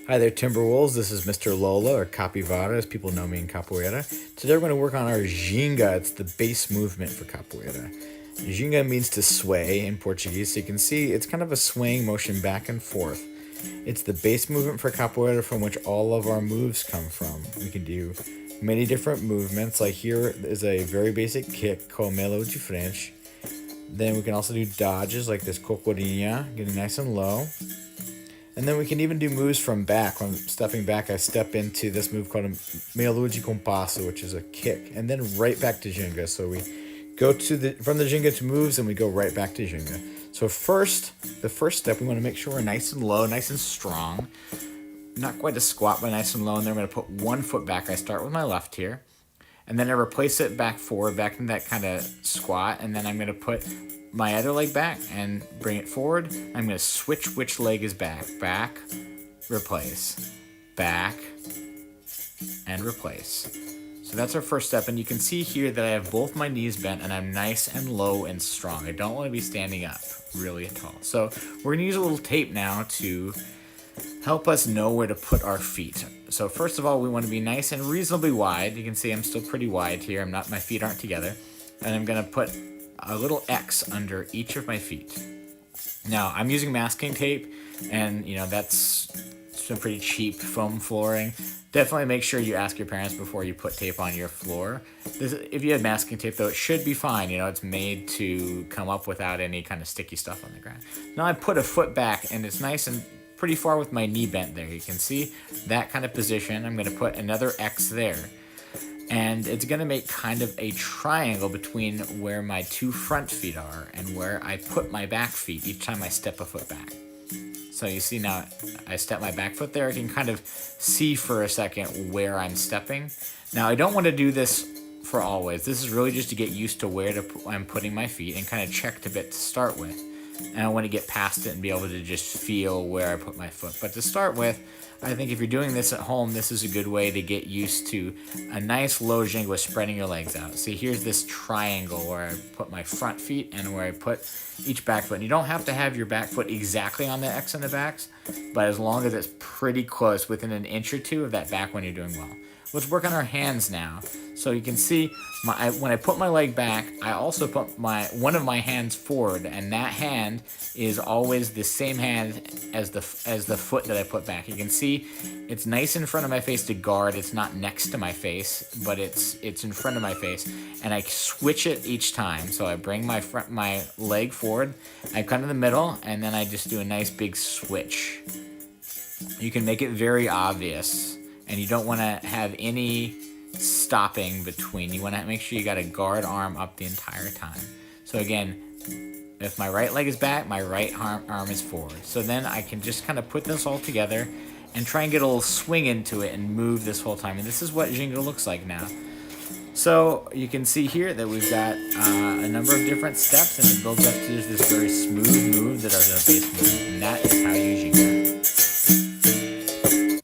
Hi there, Timberwolves. This is Mr. Lola, or Capivara, as people know me in Capoeira. Today we're going to work on our ginga. It's the base movement for Capoeira. Ginga means to sway in Portuguese, so you can see it's kind of a swaying motion back and forth. It's the base movement for Capoeira from which all of our moves come from. We can do many different movements, like here is a very basic kick called Melo de Frente. Then we can also do dodges like this Cocorinha, getting nice and low. And then we can even do moves from back. When I'm stepping back, I step into this move called a Meio de Compasso, which is a kick, and then right back to Ginga. So we go from the Ginga to moves, and we go right back to Ginga. So the first step, we want to make sure we're nice and low, nice and strong. Not quite a squat, but nice and low. And then I'm going to put one foot back. I start with my left here, and then I replace it back forward, back in that kind of squat, and then I'm going to put my other leg back and bring it forward. I'm going to switch which leg is back. Back, replace. Back, and replace. So that's our first step, and you can see here that I have both my knees bent and I'm nice and low and strong. I don't want to be standing up really tall. So we're going to use a little tape now to help us know where to put our feet. So first of all, we want to be nice and reasonably wide. You can see I'm still pretty wide here. My feet aren't together. And I'm going to put a little X under each of my feet. Now, I'm using masking tape, and that's some pretty cheap foam flooring. Definitely make sure you ask your parents before you put tape on your floor. If you have masking tape, though, it should be fine. It's made to come up without any kind of sticky stuff on the ground. Now I put a foot back, and it's nice and pretty far with my knee bent there. You can see that kind of position. I'm going to put another X there. And it's going to make kind of a triangle between where my two front feet are and where I put my back feet each time I step a foot back. So you see now I step my back foot there. I can kind of see for a second where I'm stepping. Now I don't want to do this for always. This is really just to get used to where I'm putting my feet and kind of check a bit to start with. And I want to get past it and be able to just feel where I put my foot. But to start with, I think if you're doing this at home, this is a good way to get used to a nice low ginga with spreading your legs out. See, here's this triangle where I put my front feet and where I put each back foot. And you don't have to have your back foot exactly on the X and the backs, but as long as it's pretty close, within an inch or two of that back when you're doing well. Let's work on our hands now. So you can see when I put my leg back, I also put one of my hands forward, and that hand is always the same hand as the foot that I put back. You can see it's nice in front of my face to guard. It's not next to my face, but it's in front of my face, and I switch it each time. So I bring my leg forward, I come to the middle, and then I just do a nice big switch. You can make it very obvious. And you don't want to have any stopping between. You want to make sure you got a guard arm up the entire time. So again, if my right leg is back, my right arm is forward. So then I can just kind of put this all together and try and get a little swing into it and move this whole time. And this is what Ginga looks like now. So you can see here that we've got a number of different steps, and it builds up to this very smooth move that are the base move. And that is how you Ginga.